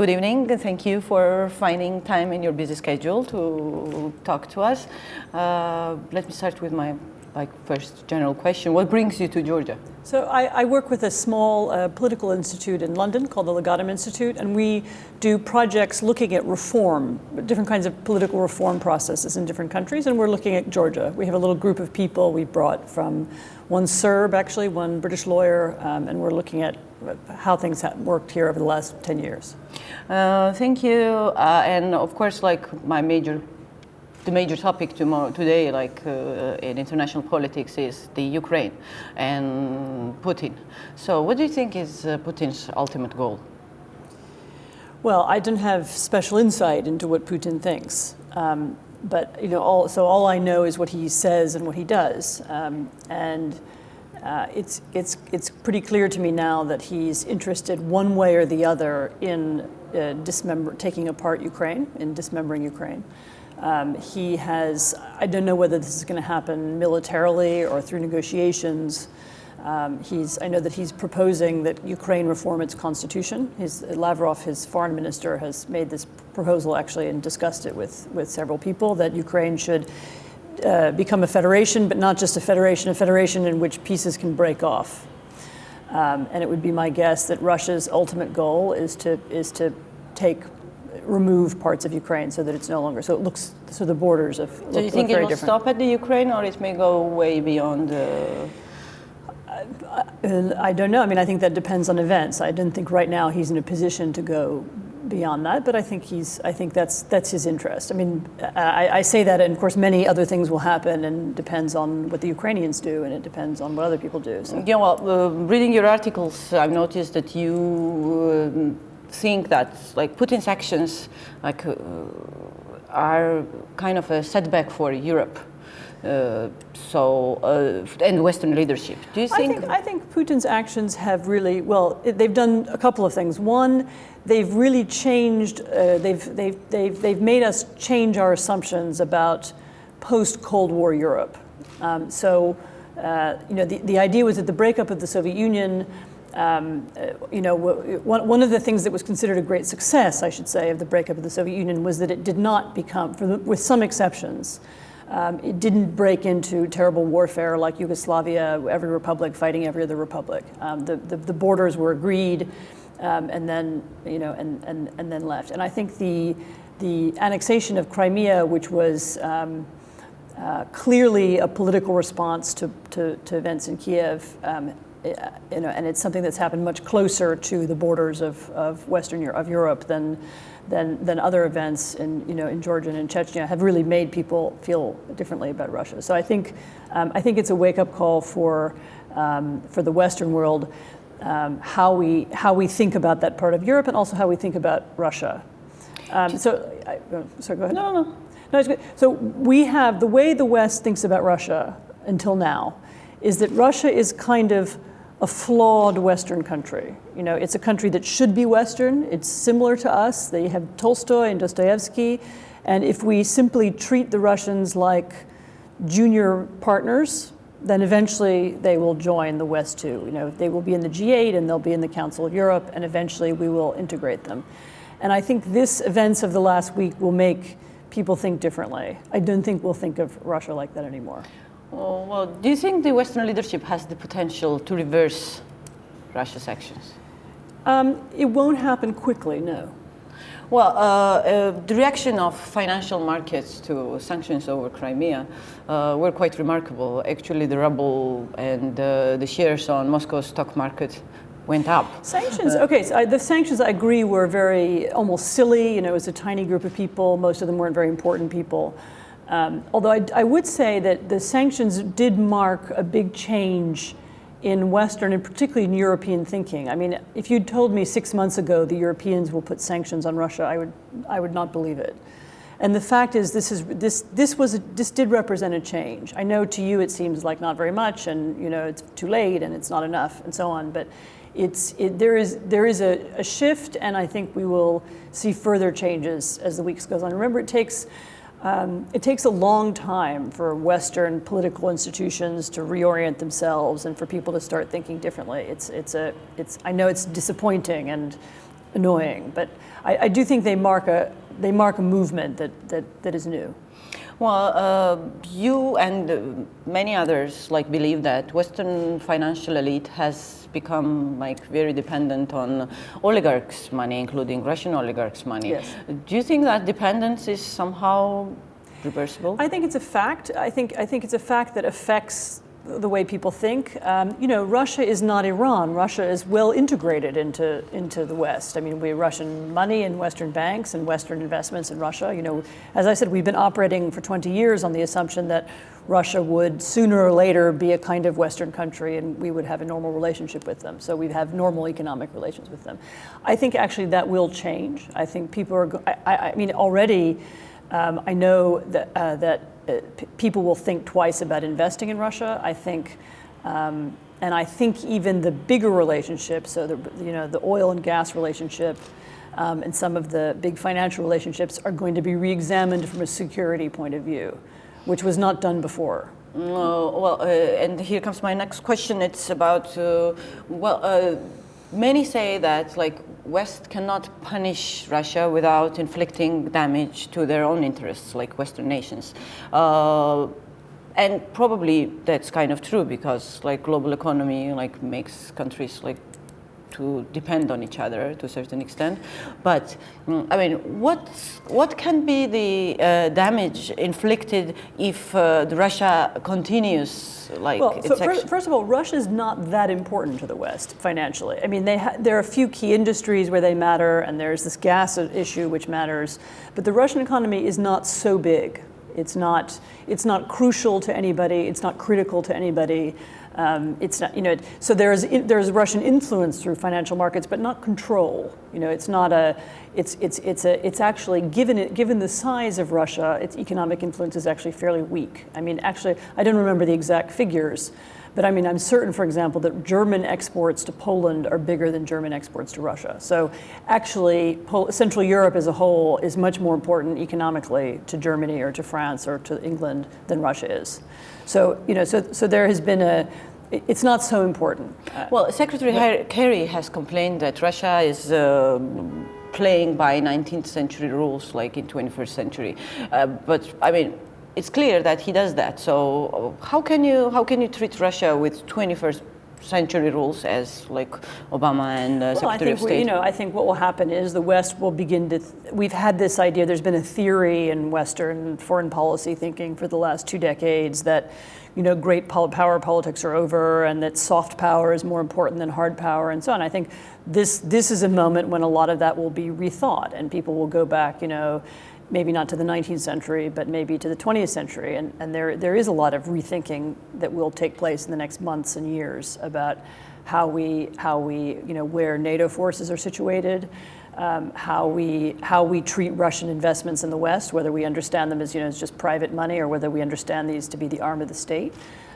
Good evening. Thank you for finding time in your busy schedule to talk to us. Let me start with my first general question. What brings you to Georgia? So I work with a small political institute in London called the Legatum Institute, and we do projects looking at reform, different kinds of political reform processes in different countries, and we're looking at Georgia. We have a little group of people we brought from one Serb, actually, one British lawyer, and we're looking at how things have worked here over the last 10 years. Thank you. And of course, the major topic today, in international politics, is the Ukraine and Putin. So what do you think is Putin's ultimate goal? Well, I don't have special insight into what Putin thinks. But all I know is what he says and what he does. It's pretty clear to me now that he's interested one way or the other in taking apart Ukraine, in dismembering Ukraine. I don't know whether this is going to happen militarily or through negotiations. I know that he's proposing that Ukraine reform its constitution. Lavrov, his foreign minister, has made this proposal actually and discussed it with several people, that Ukraine should become a federation, but not just a federation in which pieces can break off. And it would be my guess that Russia's ultimate goal is to remove parts of Ukraine so that it's no longer, so the borders look very different. Do you think it will stop at the Ukraine, or it may go way beyond? I don't know. I mean, I think that depends on events. I don't think right now he's in a position to go beyond that, but I think that's his interest. I mean, I say that, and of course many other things will happen, and depends on what the Ukrainians do, and it depends on what other people do. So. Yeah, well, reading your articles, I've noticed that you think that Putin's actions are kind of a setback for Europe. And Western leadership. Do you think? I think Putin's actions have really, they've done a couple of things. One, they've really changed. They've made us change our assumptions about post-Cold War Europe. The idea was that the breakup of the Soviet Union. One of the things that was considered a great success, I should say, of the breakup of the Soviet Union was that it did not become, with some exceptions, it didn't break into terrible warfare like Yugoslavia, every republic fighting every other republic. The borders were agreed, and then left. And I think the annexation of Crimea, which was clearly a political response to events in Kiev, and it's something that's happened much closer to the borders of Western Europe than other events in Georgia and in Chechnya, have really made people feel differently about Russia. So I think it's a wake-up call for the Western world, how we think about that part of Europe, and also how we think about Russia. Sorry, go ahead. No, it's good. So we have the way the West thinks about Russia until now is that Russia is kind of a flawed Western country. It's a country that should be Western. It's similar to us. They have Tolstoy and Dostoevsky. And if we simply treat the Russians like junior partners, then eventually they will join the West too. They will be in the G8 and they'll be in the Council of Europe, and eventually we will integrate them. And I think this events of the last week will make people think differently. I don't think we'll think of Russia like that anymore. Oh, well, do you think the Western leadership has the potential to reverse Russia's actions? It won't happen quickly, no. Well, the reaction of financial markets to sanctions over Crimea were quite remarkable. Actually, the ruble and the shares on Moscow's stock market went up. Sanctions, okay, so the sanctions, I agree, were almost silly. It was a tiny group of people. Most of them weren't very important people. Although I would say that the sanctions did mark a big change in Western and particularly in European thinking. I mean, if you'd told me 6 months ago the Europeans will put sanctions on Russia, I would not believe it. And the fact is, this did represent a change. I know to you it seems like not very much, and it's too late, and it's not enough, and so on. But there is a shift, and I think we will see further changes as the weeks goes on. Remember, it takes a long time for Western political institutions to reorient themselves and for people to start thinking differently. I know it's disappointing and annoying, but I do think they mark a movement that is new. Well, you and many others like believe that Western financial elite has become like very dependent on oligarchs' money, including Russian oligarchs' money. Yes. Do you think that dependence is somehow reversible? I think it's a fact. I think it's a fact that affects the way people think. You know, Russia is not Iran. Russia is well integrated into the West. I mean, we have Russian money in Western banks and Western investments in Russia. You know, as I said, we've been operating for 20 years on the assumption that Russia would sooner or later be a kind of Western country and we would have a normal relationship with them. So we'd have normal economic relations with them. I think actually that will change. I think people are, I mean, already I know that people will think twice about investing in Russia. I think, and I think even the bigger relationships, so the oil and gas relationship, and some of the big financial relationships are going to be re-examined from a security point of view, which was not done before. And here comes my next question. It's about many say that like West cannot punish Russia without inflicting damage to their own interests, like Western nations. And probably that's kind of true because like global economy like makes countries like to depend on each other to a certain extent. But I mean, what can be the damage inflicted if Russia continues like its action? First of all, Russia is not that important to the West financially. I mean, there are a few key industries where they matter, and there's this gas issue which matters. But the Russian economy is not so big. It's not crucial to anybody. It's not critical to anybody. It's not, you know, so there's Russian influence through financial markets, but not control. You know, it's not a, it's actually given the size of Russia, its economic influence is actually fairly weak. I mean, actually, I don't remember the exact figures, but I mean, I'm certain, for example, that German exports to Poland are bigger than German exports to Russia. So actually, Central Europe as a whole is much more important economically to Germany or to France or to England than Russia is. So, you know, so there has been it's not so important. Well, Secretary Kerry has complained that Russia is playing by 19th century rules like in 21st century. But I mean, it's clear that he does that. So how can you treat Russia with 21st century rules as like Obama and Secretary of State? You know, I think what will happen is the West will begin to. We've had this idea. There's been a theory in Western foreign policy thinking for the last 2 decades that, you know, great power politics are over, and that soft power is more important than hard power, and so on. I think this is a moment when a lot of that will be rethought, and people will go back, you know, maybe not to the 19th century, but maybe to the 20th century. And there is a lot of rethinking that will take place in the next months and years about how we you know, where NATO forces are situated, how we treat Russian investments in the West, whether we understand them as, you know, as just private money or whether we understand these to be the arm of the state.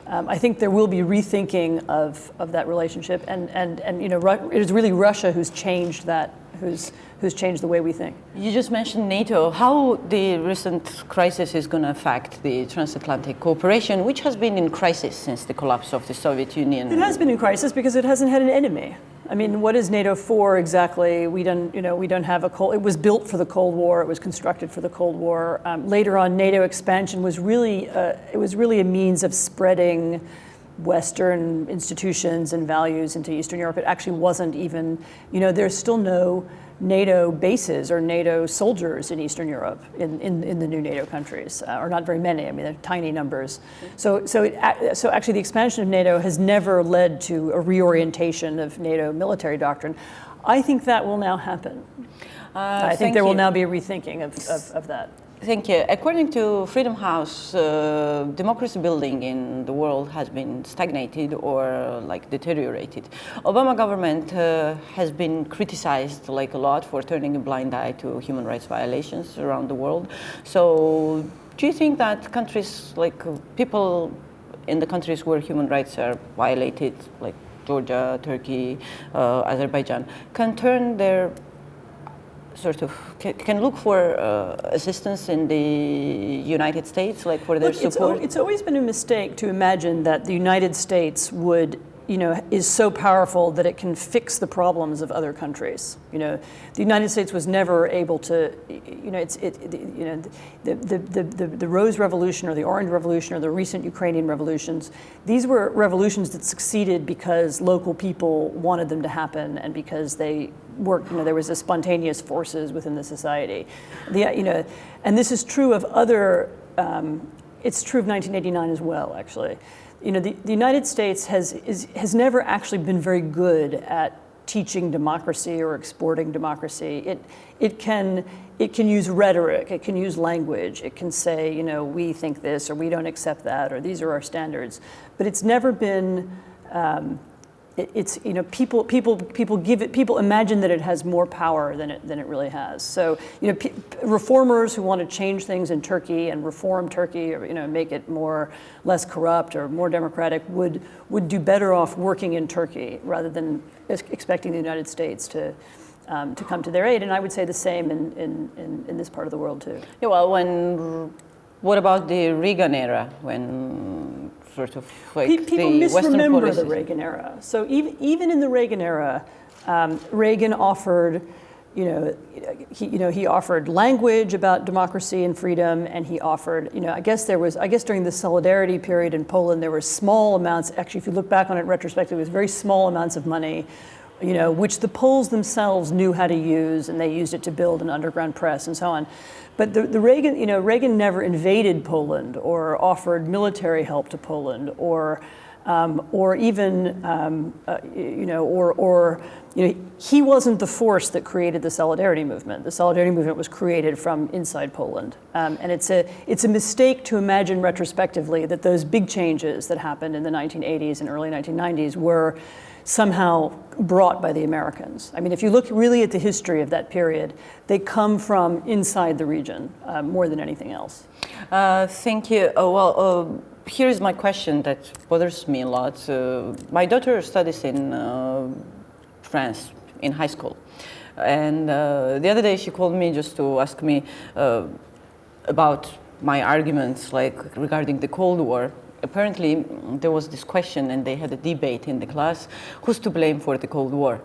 I think there will be rethinking of that relationship, and you know, it is really Russia who's changed that, who's changed the way we think. You just mentioned NATO. How the recent crisis is going to affect the transatlantic cooperation, which has been in crisis since the collapse of the Soviet Union? It has been in crisis because it hasn't had an enemy. I mean, what is NATO for exactly? We don't have it was built for the Cold War. It was constructed for the Cold War. Later on, NATO expansion was really a means of spreading Western institutions and values into Eastern Europe. It actually wasn't even, you know, there's still no NATO bases or NATO soldiers in Eastern Europe in the new NATO countries, or not very many. I mean, they're tiny numbers. So actually, the expansion of NATO has never led to a reorientation of NATO military doctrine. I think that will now happen. I think there will now be a rethinking of that. Thank you. According to Freedom House, democracy building in the world has been stagnated or like deteriorated. Obama government has been criticized like a lot for turning a blind eye to human rights violations around the world. So do you think that countries, like people in the countries where human rights are violated, like Georgia, Turkey, Azerbaijan, can turn their sort of can look for assistance in the United States, like for their support? It's always been a mistake to imagine that the United States would is so powerful that it can fix the problems of other countries. The United States was never able to, the Rose Revolution or the Orange Revolution or the recent Ukrainian revolutions, these were revolutions that succeeded because local people wanted them to happen and because they worked, there was a spontaneous forces within the society. And this is true of other, it's true of 1989 as well, actually. The United States has never actually been very good at teaching democracy or exporting democracy. It can use rhetoric, it can use language, it can say, we think this or we don't accept that or these are our standards. But it's never been, people imagine that it has more power than it really has. So reformers who want to change things in Turkey and reform Turkey or make it less corrupt or more democratic would do better off working in Turkey rather than expecting the United States to come to their aid. And I would say the same in this part of the world too. Yeah, well, what about the Reagan era when sort of like people the Western misremember policies? the Reagan era. So even in the Reagan era, Reagan offered, he offered language about democracy and freedom, and he offered, I guess during the Solidarity period in Poland, there were small amounts. Actually, if you look back on it retrospectively, it was very small amounts of money, which the Poles themselves knew how to use, and they used it to build an underground press and so on. But the Reagan never invaded Poland or offered military help to Poland or even he wasn't the force that created the Solidarity movement. The Solidarity movement was created from inside Poland, and it's a mistake to imagine retrospectively that those big changes that happened in the 1980s and early 1990s were somehow brought by the Americans. I mean, if you look really at the history of that period, they come from inside the region more than anything else. Thank you. Here is my question that bothers me a lot. My daughter studies in France in high school. And the other day she called me just to ask me about my arguments regarding the Cold War. Apparently, there was this question, and they had a debate in the class: who's to blame for the Cold War?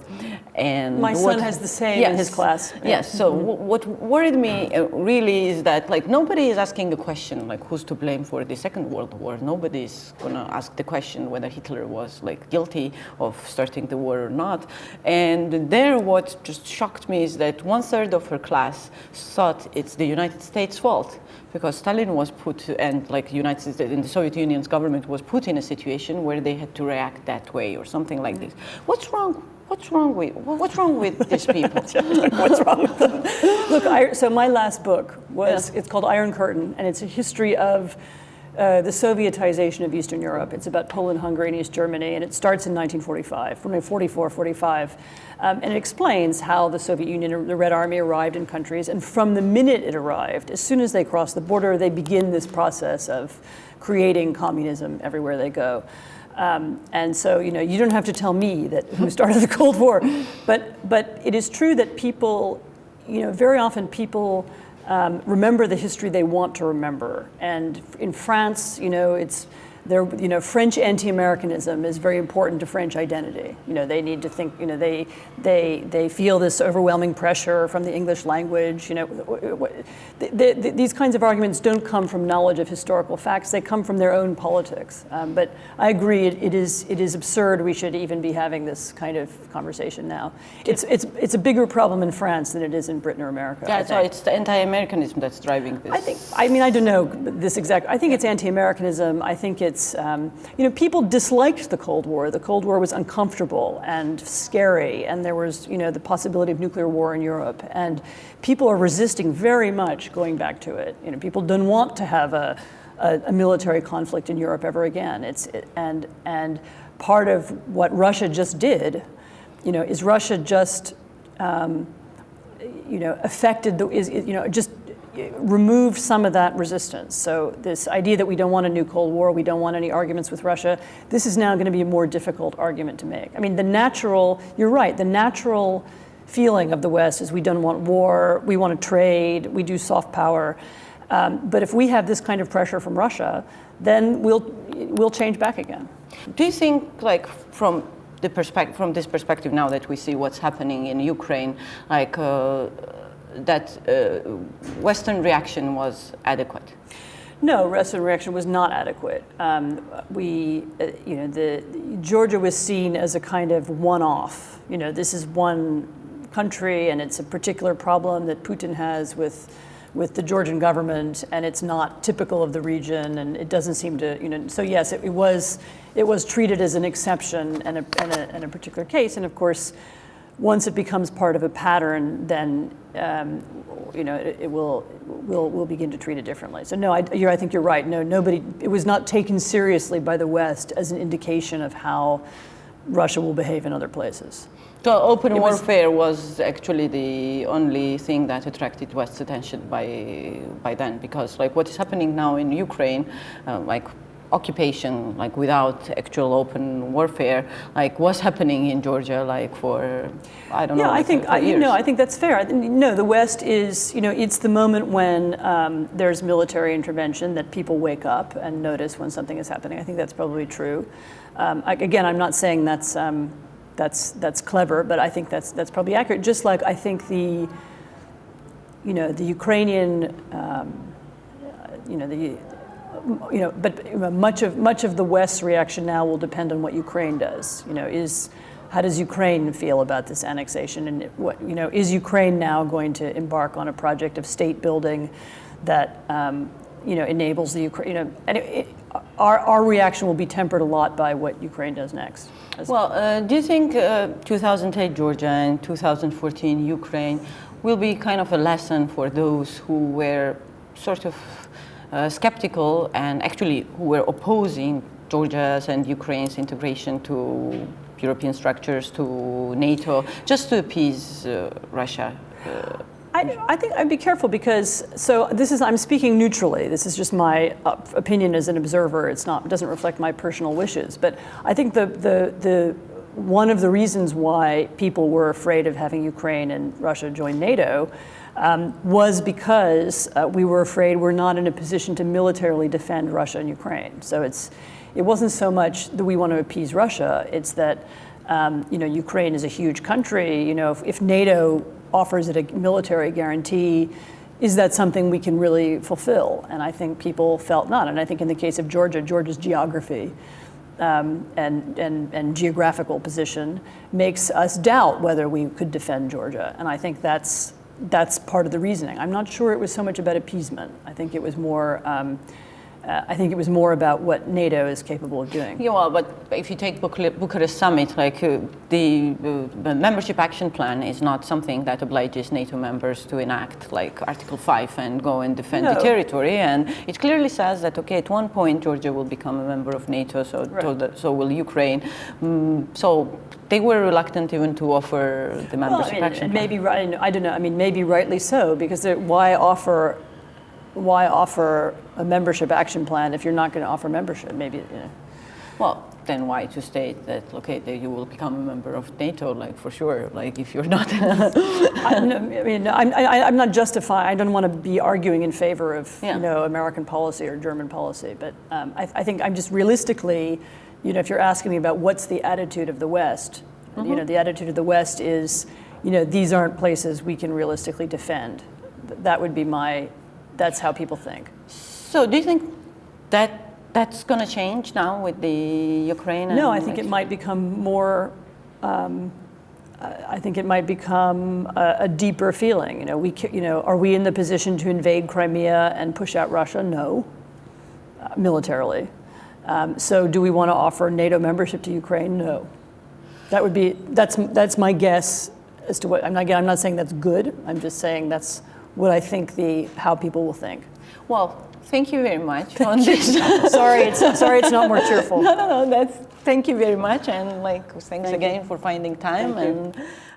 And my son has the same in his class. Yes. So what worried me really is that nobody is asking the question who's to blame for the Second World War. Nobody is gonna ask the question whether Hitler was guilty of starting the war or not. And there, what just shocked me is that 1/3 of her class thought it's the United States' fault, because Stalin was put, and United States and the Soviet Union's government was put in a situation where they had to react that way or something like this. What's wrong? What's wrong with these people? What's wrong with them? Look, so my last book it's called Iron Curtain, and it's a history of the Sovietization of Eastern Europe. It's about Poland, Hungary, and East Germany, and it starts in 1945, from 1944-45. And it explains how the Soviet Union, the Red Army, arrived in countries, and from the minute it arrived, as soon as they crossed the border, they begin this process of creating communism everywhere they go. And so, you don't have to tell me who started the Cold War, but it is true that people, very often people remember the history they want to remember. And in France, French anti-Americanism is very important to French identity. They need to think, they feel this overwhelming pressure from the English language. These kinds of arguments don't come from knowledge of historical facts. They come from their own politics. But I agree, it is absurd we should even be having this kind of conversation now. It's a bigger problem in France than it is in Britain or America. Yeah, so it's the anti-Americanism that's driving this. I don't know this exact. I think it's anti-Americanism. I think it's, people disliked the Cold War. The Cold War was uncomfortable and scary, and there was, the possibility of nuclear war in Europe. And people are resisting very much going back to it. People don't want to have a military conflict in Europe ever again. And part of what Russia just did, is Russia just, affected just removed some of that resistance. So this idea that we don't want a new Cold War, we don't want any arguments with Russia, this is now going to be a more difficult argument to make. I mean, you're right, the natural feeling of the West is we don't want war, we want to trade, we do soft power. But if we have this kind of pressure from Russia, then we'll change back again. Do you think, like, from this perspective, now that we see what's happening in Ukraine, like that Western reaction was adequate? No, Western reaction was not adequate. Georgia was seen as a kind of one-off. This is one country, and it's a particular problem that Putin has with the Georgian government, and it's not typical of the region, and it doesn't seem to, So yes, it was treated as an exception and a particular case, and of course, once it becomes part of a pattern, then we'll begin to treat it differently. So no, I think you're right. No, it was not taken seriously by the West as an indication of how Russia will behave in other places. So open warfare was actually the only thing that attracted West's attention by then, because like what is happening now in Ukraine, like occupation, like without actual open warfare, like what's happening in Georgia, like for I don't know. Yeah, I think that's fair. No, the West is, it's the moment when there's military intervention that people wake up and notice when something is happening. I think that's probably true. Again, I'm not saying that's clever, but I think that's probably accurate. Just like I think the Ukrainian, but much of the West's reaction now will depend on what Ukraine does. How does Ukraine feel about this annexation, and is Ukraine now going to embark on a project of state building that enables the Ukraine? Our reaction will be tempered a lot by what Ukraine does next. Well, do you think 2008 Georgia and 2014 Ukraine will be kind of a lesson for those who were sort of skeptical and actually who were opposing Georgia's and Ukraine's integration to European structures, to NATO, just to appease Russia? I think I'd be careful because, I'm speaking neutrally. This is just my opinion as an observer. It doesn't reflect my personal wishes. But I think one of the reasons why people were afraid of having Ukraine and Russia join NATO was because we were afraid we're not in a position to militarily defend Russia and Ukraine. So it wasn't so much that we want to appease Russia. It's that Ukraine is a huge country. If NATO offers it a military guarantee, is that something we can really fulfill? And I think people felt not. And I think in the case of Georgia's geography and geographical position makes us doubt whether we could defend Georgia. And I think that's part of the reasoning. I'm not sure it was so much about appeasement. I think it was more about what NATO is capable of doing. Yeah, well, but if you take Bucharest summit, like the membership action plan is not something that obliges NATO members to enact like Article 5 and go and defend the territory. And it clearly says that, okay, at one point Georgia will become a member of NATO, so will Ukraine. So they were reluctant even to offer the membership action plan. Maybe, I don't know, maybe rightly so, because why offer a membership action plan if you're not going to offer membership? Maybe, Well, then why to state that, okay, that you will become a member of NATO, like for sure, like if you're not. I'm not justifying. I don't want to be arguing in favor of American policy or German policy, but I think I'm just realistically, if you're asking me about what's the attitude of the West, the attitude of the West is, these aren't places we can realistically defend. That would be that's how people think. So do you think that that's going to change now with the Ukraine? No, I think it might become more, I think it might become a deeper feeling. Are we in the position to invade Crimea and push out Russia? No, militarily. So do we want to offer NATO membership to Ukraine? No. That's my guess as to what, I'm not saying that's good. I'm just saying that's what I think how people will think. Well, thank you very much on this. sorry, it's not more cheerful. No. Thank you very much, and thanks again for finding time.